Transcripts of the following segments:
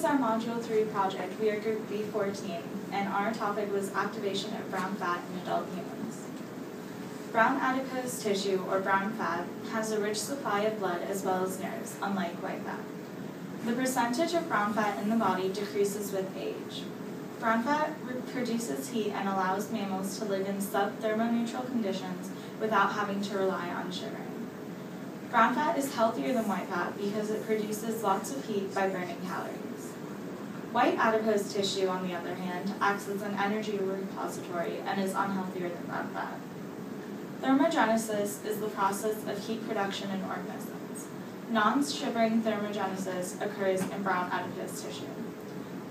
is our Module 3 project. We are Group B14, and our topic was activation of brown fat in adult humans. Brown adipose tissue, or brown fat, has a rich supply of blood as well as nerves, unlike white fat. The percentage of brown fat in the body decreases with age. Brown fat produces heat and allows mammals to live in sub-thermoneutral conditions without having to rely on shivering. Brown fat is healthier than white fat because it produces lots of heat by burning calories. White adipose tissue, on the other hand, acts as an energy repository and is unhealthier than brown fat. Thermogenesis is the process of heat production in organisms. Non-shivering thermogenesis occurs in brown adipose tissue.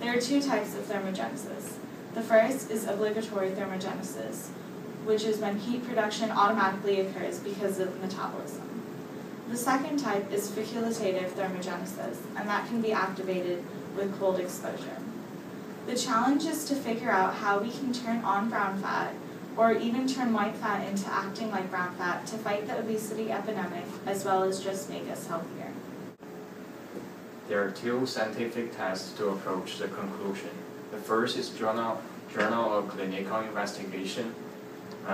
There are two types of thermogenesis. The first is obligatory thermogenesis, which is when heat production automatically occurs because of metabolism. The second type is facultative thermogenesis, and that can be activated with cold exposure. The challenge is to figure out how we can turn on brown fat, or even turn white fat into acting like brown fat to fight the obesity epidemic, as well as just make us healthier. There are two scientific tests to approach the conclusion. The first is Journal of Clinical Investigation.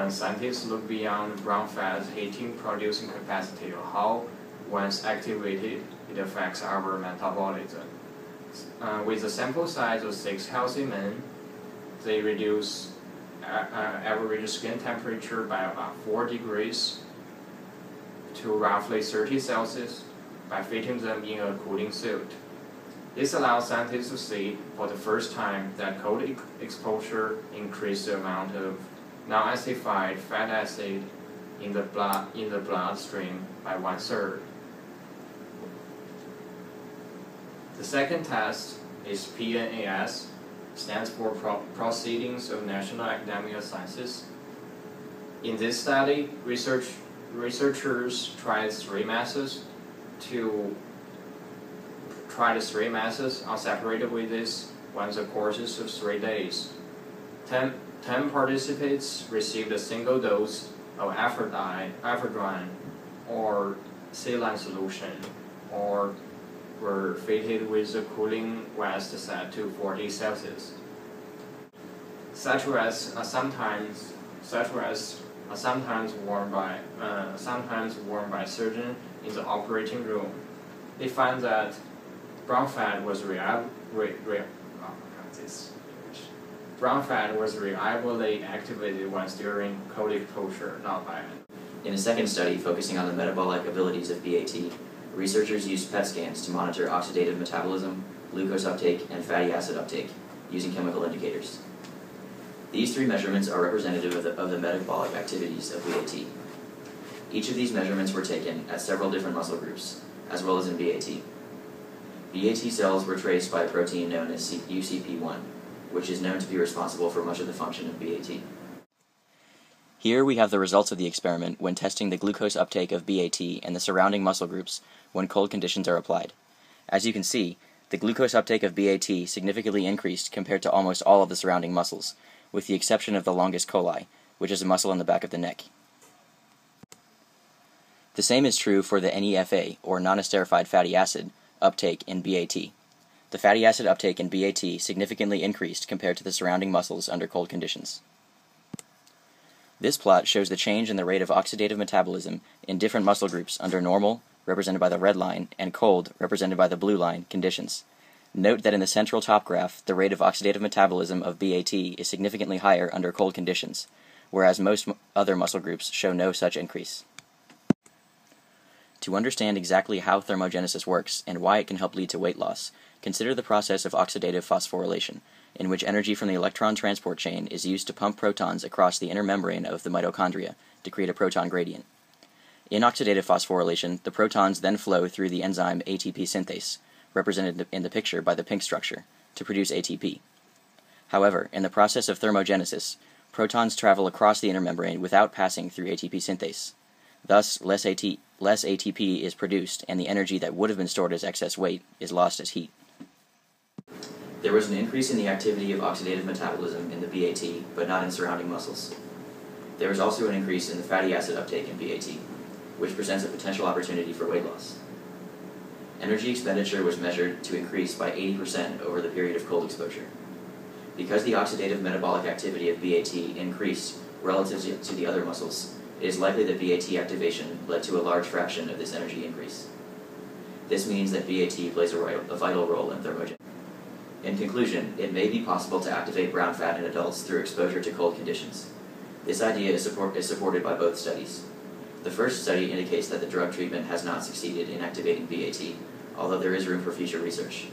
Scientists look beyond brown fat's heating-producing capacity or how, once activated, it affects our metabolism. With a sample size of 6 healthy men, they reduce average skin temperature by about 4 degrees to roughly 30 Celsius by fitting them in a cooling suit. This allows scientists to see for the first time that cold exposure increased the amount of non-acidified fat acid in the bloodstream by 1/3. The second test is PNAS, stands for Proceedings of National Academy of Sciences. In this study, researchers tried three masses are separated with this once a course of 3 days. 10 participants received a single dose of ephedrine or saline solution, or were fitted with a cooling vest set to 40 Celsius. Such vests are sometimes worn by surgeons in the operating room. They found that brown fat was reliably activated once during cold exposure, not by it. In a second study focusing on the metabolic abilities of B18, researchers used PET scans to monitor oxidative metabolism, glucose uptake, and fatty acid uptake using chemical indicators. These three measurements are representative of the metabolic activities of B18. Each of these measurements were taken at several different muscle groups, as well as in B18. B18 cells were traced by a protein known as UCP1, which is known to be responsible for much of the function of B18. Here we have the results of the experiment when testing the glucose uptake of BAT and the surrounding muscle groups when cold conditions are applied. As you can see, the glucose uptake of BAT significantly increased compared to almost all of the surrounding muscles, with the exception of the longus colli, which is a muscle in the back of the neck. The same is true for the NEFA, or non-esterified fatty acid, uptake in BAT. The fatty acid uptake in BAT significantly increased compared to the surrounding muscles under cold conditions. This plot shows the change in the rate of oxidative metabolism in different muscle groups under normal, represented by the red line, and cold, represented by the blue line, conditions. Note that in the central top graph, the rate of oxidative metabolism of BAT is significantly higher under cold conditions, whereas most other muscle groups show no such increase. To understand exactly how thermogenesis works and why it can help lead to weight loss, consider the process of oxidative phosphorylation, in which energy from the electron transport chain is used to pump protons across the inner membrane of the mitochondria to create a proton gradient. In oxidative phosphorylation, the protons then flow through the enzyme ATP synthase, represented in the picture by the pink structure, to produce ATP. However, in the process of thermogenesis, protons travel across the inner membrane without passing through ATP synthase. Thus, less ATP is produced, and the energy that would have been stored as excess weight is lost as heat. There was an increase in the activity of oxidative metabolism in the BAT, but not in surrounding muscles. There was also an increase in the fatty acid uptake in BAT, which presents a potential opportunity for weight loss. Energy expenditure was measured to increase by 80% over the period of cold exposure. Because the oxidative metabolic activity of BAT increased relative to the other muscles, it is likely that BAT activation led to a large fraction of this energy increase. This means that BAT plays a vital role in thermogenesis. In conclusion, it may be possible to activate brown fat in adults through exposure to cold conditions. This idea is supported by both studies. The first study indicates that the drug treatment has not succeeded in activating BAT, although there is room for future research.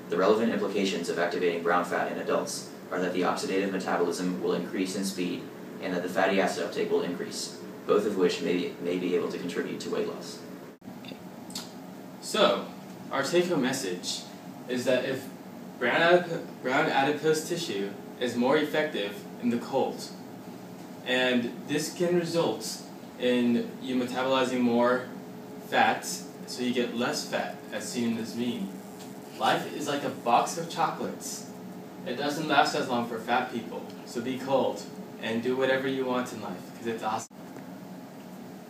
The relevant implications of activating brown fat in adults are that the oxidative metabolism will increase in speed and that the fatty acid uptake will increase, both of which may be able to contribute to weight loss. So, our take-home message is that if brown adipose tissue is more effective in the cold, and this can result in you metabolizing more fat, so you get less fat, as seen in this meme. Life is like a box of chocolates. It doesn't last as long for fat people, so be cold and do whatever you want in life, because it's awesome.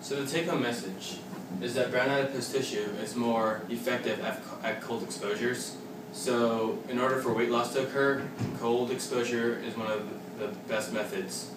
So the take-home message is that brown adipose tissue is more effective at cold exposures. So in order for weight loss to occur, cold exposure is one of the best methods.